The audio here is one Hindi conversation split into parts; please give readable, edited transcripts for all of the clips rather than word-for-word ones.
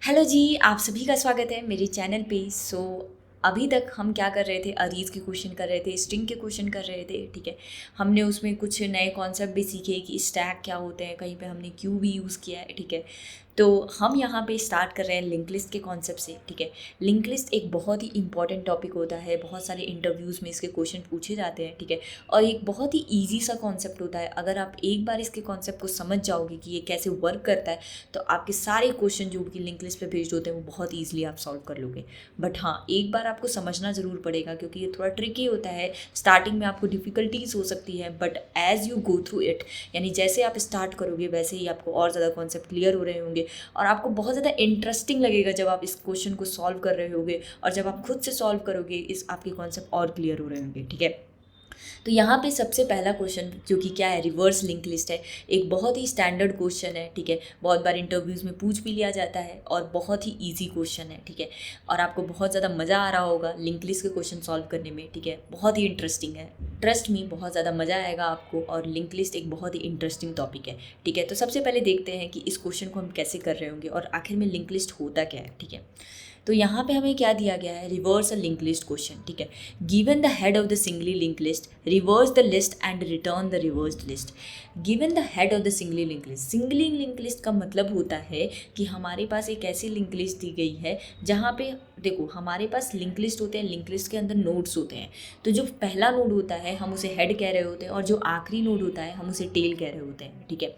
हेलो जी, आप सभी का स्वागत है मेरे चैनल पे। अभी तक हम क्या कर रहे थे, अरीज के क्वेश्चन कर रहे थे, स्ट्रिंग के क्वेश्चन कर रहे थे। ठीक है, हमने उसमें कुछ नए कॉन्सेप्ट भी सीखे कि स्टैक क्या होते हैं, कहीं पे हमने क्यू भी यूज़ किया है। ठीक है, तो हम यहाँ पे स्टार्ट कर रहे हैं लिंक लिस्ट के कॉन्सेप्ट से। ठीक है, लिंक लिस्ट एक बहुत ही इंपॉर्टेंट टॉपिक होता है, बहुत सारे इंटरव्यूज़ में इसके क्वेश्चन पूछे जाते हैं। ठीक है, और एक बहुत ही ईजी सा कॉन्सेप्ट होता है। अगर आप एक बार इसके कॉन्सेप्ट को समझ जाओगे कि ये कैसे वर्क करता है, तो आपके सारे क्वेश्चन जो कि लिंक लिस्ट पे भेज होते हैं वो बहुत ईजिली आप सॉल्व कर लोगे। बट हाँ, एक बार आपको समझना ज़रूर पड़ेगा क्योंकि ये थोड़ा ट्रिकी होता है। स्टार्टिंग में आपको डिफ़िकल्टीज हो सकती है, but as you go through it, यानी जैसे आप स्टार्ट करोगे वैसे ही आपको और ज़्यादा कॉन्सेप्ट क्लियर हो रहे होंगे और आपको बहुत ज़्यादा इंटरेस्टिंग लगेगा जब आप इस क्वेश्चन को सॉल्व कर रहे होगे। और जब आप खुद से सॉल्व करोगे इस आपके कॉन्सेप्ट और क्लियर हो रहे होंगे। ठीक है, तो यहाँ पे सबसे पहला क्वेश्चन जो कि क्या है, रिवर्स लिंक लिस्ट है। एक बहुत ही स्टैंडर्ड क्वेश्चन है। ठीक है, बहुत बार इंटरव्यूज़ में पूछ भी लिया जाता है और बहुत ही इजी क्वेश्चन है। ठीक है, और आपको बहुत ज़्यादा मज़ा आ रहा होगा लिंक लिस्ट के क्वेश्चन सॉल्व करने में। ठीक है, बहुत ही इंटरेस्टिंग है, ट्रस्ट मी, बहुत ज़्यादा मज़ा आएगा आपको। और लिंक लिस्ट एक बहुत ही इंटरेस्टिंग टॉपिक है। ठीक है, तो सबसे पहले देखते हैं कि इस क्वेश्चन को हम कैसे कर रहे होंगे और आखिर में लिंक लिस्ट होता क्या है। ठीक है, तो यहाँ पे हमें क्या दिया गया है, reverse a link list question. ठीक है, given the head of the singly link list, reverse the list and return the reversed list. Given the head of the singly link list, singly link list का मतलब होता है कि हमारे पास एक ऐसी लिंक लिस्ट दी गई है जहाँ पे देखो हमारे पास लिंक लिस्ट होते हैं, लिंक लिस्ट के अंदर नोड्स होते हैं। तो जो पहला नोड होता है हम उसे हेड कह रहे होते हैं और जो आखिरी नोड होता है हम उसे टेल कह रहे होते हैं। ठीक है,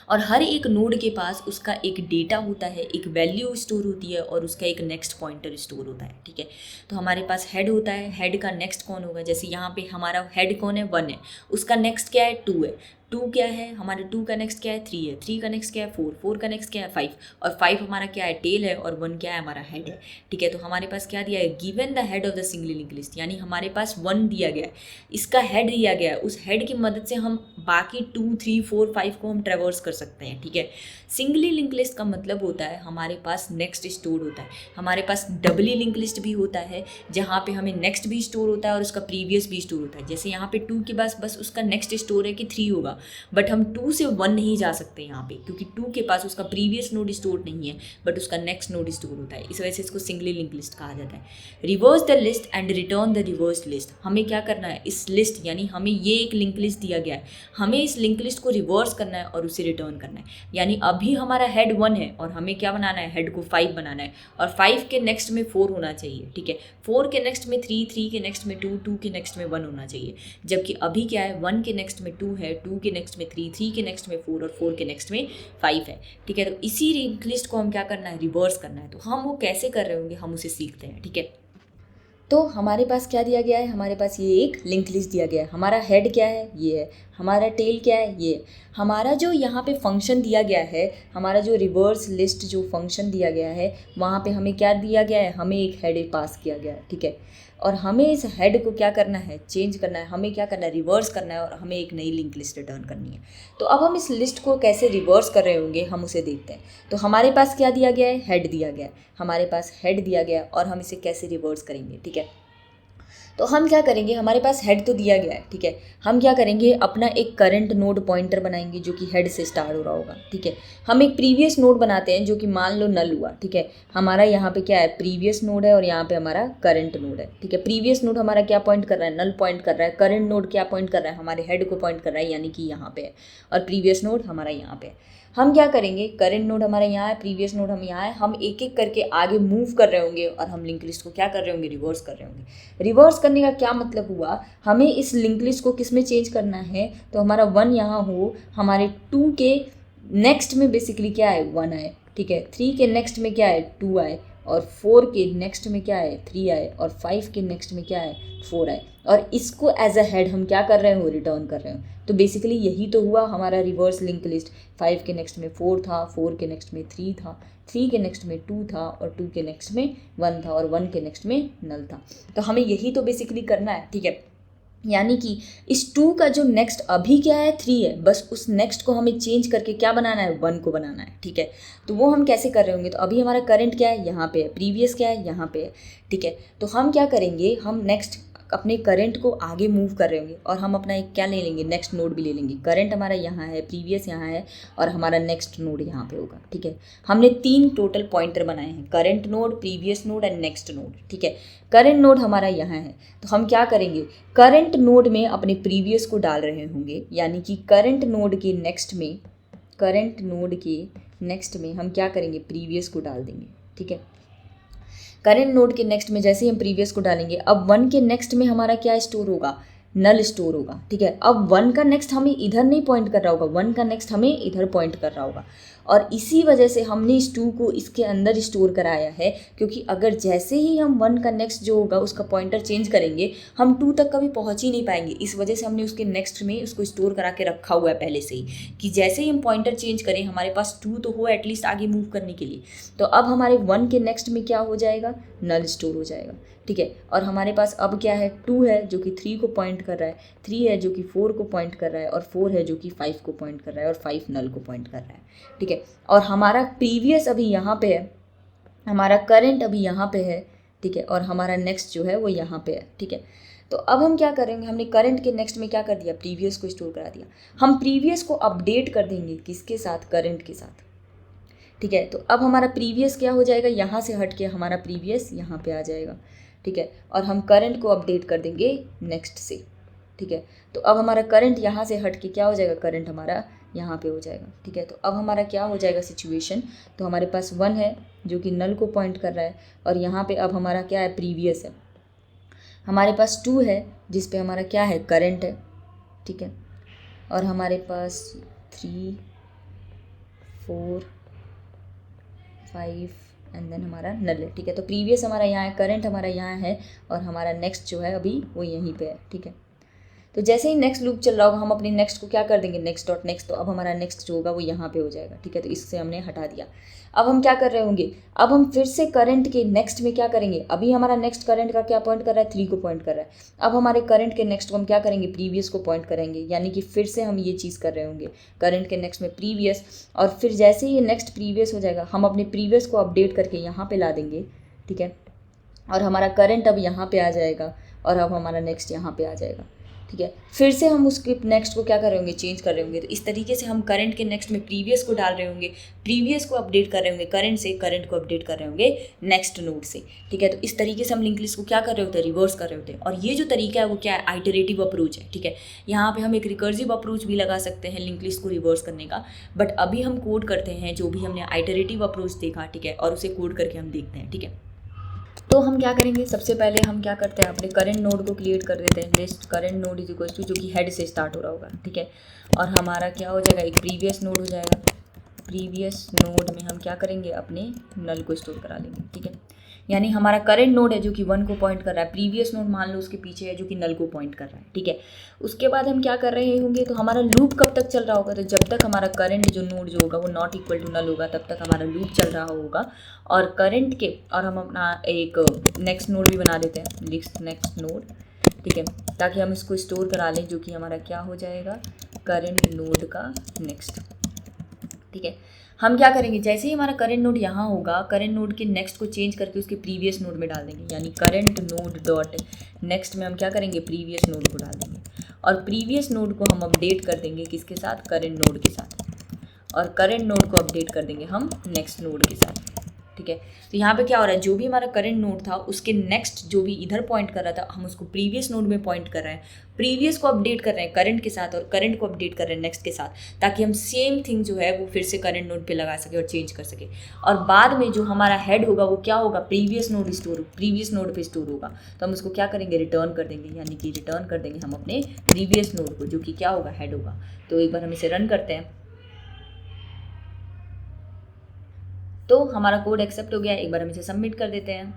और हर एक नोड के पास उसका एक डेटा होता है, एक वैल्यू स्टोर होती है और उसका एक नेक्स्ट पॉइंटर स्टोर होता है। ठीक है, तो हमारे पास हेड होता है, हेड का नेक्स्ट कौन होगा, जैसे यहाँ पे हमारा हेड कौन है, 1 है, उसका नेक्स्ट क्या है, 2 है, 2 क्या है हमारे 2 का नेक्स्ट क्या है, 3 है, 3 का नेक्स्ट क्या है, 4, 4 का नेक्स्ट क्या है, 5, और 5 हमारा क्या है, टेल है, और 1 क्या है, हमारा हेड है। ठीक है, तो हमारे पास क्या दिया है, given the head of the singly link list, यानी हमारे पास 1 दिया गया है, इसका हेड दिया गया है, उस हेड की मदद से हम बाकी 2, 3, 4, 5 को हम ट्रेवर्स कर सकते हैं। ठीक है, सिंगली लिंक लिस्ट का मतलब होता है हमारे पास नेक्स्ट स्टोर होता है। हमारे पास डबली लिंक लिस्ट भी होता है जहाँ पे हमें नेक्स्ट भी स्टोर होता है और उसका प्रीवियस भी स्टोर होता है। जैसे यहाँ पे 2 के पास बस उसका नेक्स्ट स्टोर है कि 3 होगा, बट हम 2 से 1 नहीं जा सकते यहाँ पे क्योंकि 2 के पास उसका प्रीवियस नोड स्टोर नहीं है बट उसका नेक्स्ट नोड स्टोर होता है। इस वजह से इसको सिंगली लिंक लिस्ट कहा जाता है। Reverse the list and return the reverse list, हमें क्या करना है, इस लिस्ट यानी हमें ये एक लिंक लिस्ट दिया गया है, हमें इस लिंक लिस्ट को रिवर्स करना है और उसे रिटर्न करना है। यानी अभी हमारा हेड 1 है और हमें क्या बनाना है, हेड को 5 बनाना है और 5 के नेक्स्ट में 4 होना चाहिए। ठीक है, 4 के नेक्स्ट में 3, 3 के नेक्स्ट में 2, 2 के नेक्स्ट में 1 होना चाहिए। जबकि अभी क्या है, 1 के नेक्स्ट में 2 है, 2 के नेक्स्ट में 3, 3 के नेक्स्ट में 4 और 4 के नेक्स्ट में 5 है। ठीक है, तो इसी लिंक लिस्ट को हम क्या करना है, रिवर्स करना है। तो हम वो कैसे कर रहे होंगे हम उसे सीखते हैं। ठीक है, तो हमारे पास क्या दिया गया है, हमारे पास ये एक लिंक लिस्ट दिया गया है। हमारा हेड क्या है, ये है, हमारा टेल क्या है, ये है। हमारा जो यहाँ पे फंक्शन दिया गया है, हमारा जो रिवर्स लिस्ट जो फंक्शन दिया गया है, वहाँ पे हमें क्या दिया गया है, हमें एक हेड पास किया गया है। ठीक है, और हमें इस हेड को क्या करना है, चेंज करना है, हमें क्या करना है, रिवर्स करना है और हमें एक नई लिंक लिस्ट रिटर्न करनी है। तो अब हम इस लिस्ट को कैसे रिवर्स कर रहे होंगे हम उसे देखते हैं। तो हमारे पास क्या दिया गया है, हेड दिया गया है, हमारे पास हेड दिया गया और हम इसे कैसे रिवर्स करेंगे। ठीक है, तो हम क्या करेंगे, हमारे पास हेड तो दिया गया है। ठीक है, हम क्या करेंगे, अपना एक करंट नोड पॉइंटर बनाएंगे जो कि हेड से स्टार्ट हो रहा होगा। ठीक है, हम एक प्रीवियस नोड बनाते हैं जो कि मान लो नल हुआ। ठीक है, हमारा यहाँ पे क्या है, प्रीवियस नोड है और यहाँ पे हमारा करंट नोड है। ठीक है, प्रीवियस नोड हमारा क्या पॉइंट कर रहा है, नल पॉइंट कर रहा है। करंट नोड क्या पॉइंट कर रहा है, हमारे हेड को पॉइंट कर रहा है, यानी कि यहाँ पे है, और प्रीवियस नोड हमारा यहाँ पे है। हम क्या करेंगे, करंट नोड हमारे यहाँ है, प्रीवियस नोड हम यहाँ है, हम एक एक करके आगे मूव कर रहे होंगे और हम लिंक लिस्ट को क्या कर रहे होंगे, रिवर्स कर रहे होंगे। रिवर्स करने का क्या मतलब हुआ, हमें इस लिंक लिस्ट को किस में चेंज करना है, तो हमारा 1 यहाँ हो, हमारे 2 के नेक्स्ट में बेसिकली क्या है, 1 आए। ठीक है, 3 के नेक्स्ट में क्या है, 2 आए, और 4 के नेक्स्ट में क्या है, 3 आए, और 5 के नेक्स्ट में क्या है, 4 आए, और इसको एज अ हेड हम क्या कर रहे हो, रिटर्न कर रहे हो। तो बेसिकली यही तो हुआ हमारा रिवर्स लिंक लिस्ट। 5 के नेक्स्ट में 4 था, 4 के नेक्स्ट में 3 था, 3 के नेक्स्ट में 2 था, और 2 के नेक्स्ट में 1 था, और 1 के नेक्स्ट में नल था। तो हमें यही तो बेसिकली करना है। ठीक है, यानी कि इस 2 का जो नेक्स्ट अभी क्या है, 3 है, बस उस नेक्स्ट को हमें चेंज करके क्या बनाना है, 1 को बनाना है। ठीक है, तो वो हम कैसे कर रहे होंगे, तो अभी हमारा करंट क्या है, यहाँ पे है, प्रीवियस क्या है, यहाँ पे है। ठीक है, तो हम क्या करेंगे, हम नेक्स्ट अपने करंट को आगे मूव कर रहे होंगे और हम अपना एक क्या ले लेंगे, नेक्स्ट नोड भी ले लेंगे। करंट हमारा यहाँ है, प्रीवियस यहाँ है और हमारा नेक्स्ट नोड यहाँ पे होगा, ठीक है। हमने 3 टोटल पॉइंटर बनाए हैं, current node, previous node and next node, ठीक है। करंट नोड हमारा यहाँ है, तो हम क्या करेंगे, करंट नोड में अपने प्रीवियस को डाल रहे होंगे, यानी कि करंट नोड के नेक्स्ट में हम क्या करेंगे, प्रीवियस को डाल देंगे, ठीक है। करंट नोड के नेक्स्ट में जैसे ही हम प्रीवियस को डालेंगे, अब 1 के नेक्स्ट में हमारा क्या स्टोर होगा, नल स्टोर होगा, ठीक है। अब 1 का नेक्स्ट हमें इधर नहीं पॉइंट कर रहा होगा, 1 का नेक्स्ट हमें इधर पॉइंट कर रहा होगा, और इसी वजह से हमने इस 2 को इसके अंदर स्टोर कराया है, क्योंकि अगर जैसे ही हम 1 का नेक्स्ट जो होगा उसका पॉइंटर चेंज करेंगे, हम 2 तक कभी पहुंच ही नहीं पाएंगे। इस वजह से हमने उसके नेक्स्ट में उसको स्टोर करा के रखा हुआ है पहले से ही, कि जैसे ही हम पॉइंटर चेंज करें हमारे पास 2 तो हो एटलीस्ट आगे मूव करने के लिए। तो अब हमारे 1 के नेक्स्ट में क्या हो जाएगा, नल स्टोर हो जाएगा, ठीक है। और हमारे पास अब क्या है, 2 है जो कि 3 को पॉइंट कर रहा है, 3 है जो कि 4 को पॉइंट कर रहा है, और 4 है जो कि 5 को पॉइंट कर रहा है, और 5 नल को पॉइंट कर रहा है, ठीक है। और हमारा प्रीवियस अभी यहाँ पे है, हमारा करंट अभी यहाँ पे है, ठीक है, और हमारा नेक्स्ट जो है वो यहाँ पे है, ठीक है। तो अब हम क्या करेंगे, हमने करंट के नेक्स्ट में क्या कर दिया, प्रीवियस को स्टोर करा दिया। हम प्रीवियस को अपडेट कर देंगे किसके साथ, करंट के साथ, ठीक है। तो अब हमारा प्रीवियस क्या हो जाएगा, यहाँ से हट के हमारा प्रीवियस यहाँ पे आ जाएगा, ठीक है। और हम करंट को अपडेट कर देंगे नेक्स्ट से, ठीक है। तो अब हमारा करंट यहाँ से हट के क्या हो जाएगा, करंट हमारा यहाँ पे हो जाएगा, ठीक है। तो अब हमारा क्या हो जाएगा सिचुएशन, तो हमारे पास 1 है जो कि नल को पॉइंट कर रहा है, और यहाँ पे अब हमारा क्या है, प्रीवियस है। हमारे पास 2 है जिस पे हमारा क्या है, करंट है, ठीक है। और हमारे पास 3, 4, 5 एंड देन हमारा नल है, ठीक है। तो प्रीवियस हमारा यहाँ है, करंट हमारा यहाँ है, और हमारा नेक्स्ट जो है अभी वो यहीं पे है, ठीक है। तो जैसे ही नेक्स्ट लूप चल रहा होगा हम अपने नेक्स्ट को क्या कर देंगे, नेक्स्ट डॉट नेक्स्ट, तो अब हमारा नेक्स्ट जो होगा वो यहाँ पे हो जाएगा, ठीक है। तो इससे हमने हटा दिया। अब हम क्या कर रहे होंगे, अब हम फिर से करंट के नेक्स्ट में क्या करेंगे, अभी हमारा नेक्स्ट करंट का क्या पॉइंट कर रहा है, 3 को पॉइंट कर रहा है। अब हमारे करंट के नेक्स्ट को हम क्या करेंगे, प्रीवियस को पॉइंट करेंगे, यानी कि फिर से हम ये चीज़ कर रहे होंगे, करंट के नेक्स्ट में प्रीवियस, और फिर जैसे ही ये नेक्स्ट प्रीवियस हो जाएगा हम अपने प्रीवियस को अपडेट करके यहाँ पर ला देंगे, ठीक है। और हमारा करंट अब यहाँ पर आ जाएगा, और अब हमारा नेक्स्ट यहाँ पर आ जाएगा, ठीक है। फिर से हम उसके नेक्स्ट को क्या कर रहे होंगे, चेंज कर रहे होंगे। तो इस तरीके से हम करंट के नेक्स्ट में प्रीवियस को डाल रहे होंगे, प्रीवियस को अपडेट कर रहे होंगे करंट से, करंट को अपडेट कर रहे होंगे नेक्स्ट नोड से, ठीक है। तो इस तरीके से हम लिंक लिस्ट को क्या कर रहे होते हैं, रिवर्स कर रहे होते हैं। और ये जो तरीका है वो क्या है, आइटरेटिव अप्रोच है, ठीक है। यहाँ पे हम एक रिकर्सिव अप्रोच भी लगा सकते हैं लिंक लिस्ट को रिवर्स करने का, बट अभी हम कोड करते हैं जो भी हमने आइटरेटिव अप्रोच देखा, ठीक है, और उसे कोड करके हम देखते हैं, ठीक है। तो हम क्या करेंगे, सबसे पहले हम क्या करते हैं, अपने करंट नोड को क्रिएट कर देते हैं, list current node is equal to, जो कि हेड से स्टार्ट हो रहा होगा, ठीक है। और हमारा क्या हो जाएगा, एक प्रीवियस नोड हो जाएगा। प्रीवियस नोड में हम क्या करेंगे, अपने नल को स्टोर करा लेंगे, ठीक है। यानी हमारा करंट नोड है जो कि 1 को पॉइंट कर रहा है, प्रीवियस नोड मान लो उसके पीछे है जो कि नल को पॉइंट कर रहा है, ठीक है। उसके बाद हम क्या कर रहे होंगे, तो हमारा लूप कब तक चल रहा होगा, तो जब तक हमारा करंट जो नोड जो होगा वो नॉट इक्वल टू नल होगा तब तक हमारा लूप चल रहा होगा। और करंट के, और हम अपना एक नेक्स्ट नोड भी बना देते हैं, लिस्ट नेक्स्ट नोड, ठीक है, ताकि हम इसको स्टोर करा लें, जो कि हमारा क्या हो जाएगा, करंट नोड का नेक्स्ट, ठीक है। हम क्या करेंगे, जैसे ही हमारा करंट नोड यहाँ होगा, करंट नोड के नेक्स्ट को चेंज करके उसके प्रीवियस नोड में डाल देंगे, यानी करंट नोड डॉट नेक्स्ट में हम क्या करेंगे, प्रीवियस नोड को डाल देंगे, और प्रीवियस नोड को हम अपडेट कर देंगे किसके साथ, करंट नोड के साथ, और करंट नोड को अपडेट कर देंगे हम नेक्स्ट नोड के साथ, ठीक है। तो यहाँ पे क्या हो रहा है, जो भी हमारा करंट नोड था उसके नेक्स्ट जो भी इधर पॉइंट कर रहा था हम उसको प्रीवियस नोड में पॉइंट कर रहे हैं, प्रीवियस को अपडेट कर रहे हैं करंट के साथ, और करंट को अपडेट कर रहे हैं नेक्स्ट के साथ, ताकि हम सेम थिंग जो है वो फिर से करंट नोड पे लगा सके और चेंज कर सके। और बाद में जो हमारा हेड होगा वो क्या होगा, प्रीवियस नोड पे स्टोर होगा, तो हम उसको क्या करेंगे, रिटर्न कर देंगे, यानी कि रिटर्न कर देंगे हम अपने प्रीवियस नोड को, जो कि क्या होगा, हेड होगा। तो एक बार हम इसे रन करते हैं, तो हमारा कोड एक्सेप्ट हो गया। एक बार हम इसे सबमिट कर देते हैं,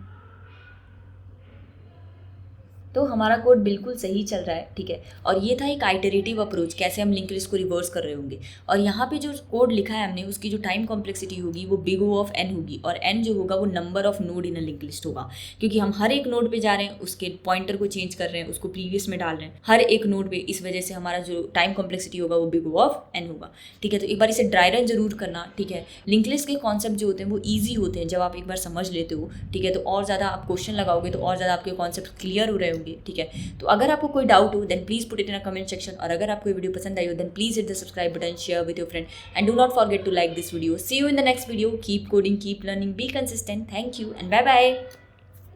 तो हमारा कोड बिल्कुल सही चल रहा है, ठीक है। और ये था एक आइटरेटिव अप्रोच, कैसे हम लिंक लिस्ट को रिवर्स कर रहे होंगे। और यहाँ पे जो कोड लिखा है हमने, उसकी जो टाइम कॉम्प्लेक्सिटी होगी वो बिग O ऑफ n होगी, और n जो होगा वो number of node in a link list होगा, क्योंकि हम हर एक नोड पे जा रहे हैं, उसके पॉइंटर को चेंज कर रहे हैं, उसको प्रीवियस में डाल रहे हैं हर एक नोड पे, इस वजह से हमारा जो टाइम कॉम्प्लेक्सिटी होगा वो बिग O ऑफ n होगा, ठीक है। तो एक बार इसे ड्राई रन जरूर करना, ठीक है। लिंक लिस्ट के कॉन्सेप्ट जो होते हैं वो ईजी होते हैं जब आप एक बार समझ लेते हो, ठीक है। तो और ज़्यादा आप क्वेश्चन लगाओगे तो और ज़्यादा आपके कॉन्सेप्ट क्लियर हो रहे होंगे, करेंगे, ठीक है। तो अगर आपको कोई डाउट हो then please put it in a comment section, और अगर आपको वीडियो पसंद आई हो then please hit the subscribe button, share with your friend and do not forget to like this video. See you in the next video, keep coding, keep learning, be consistent, thank you and bye bye.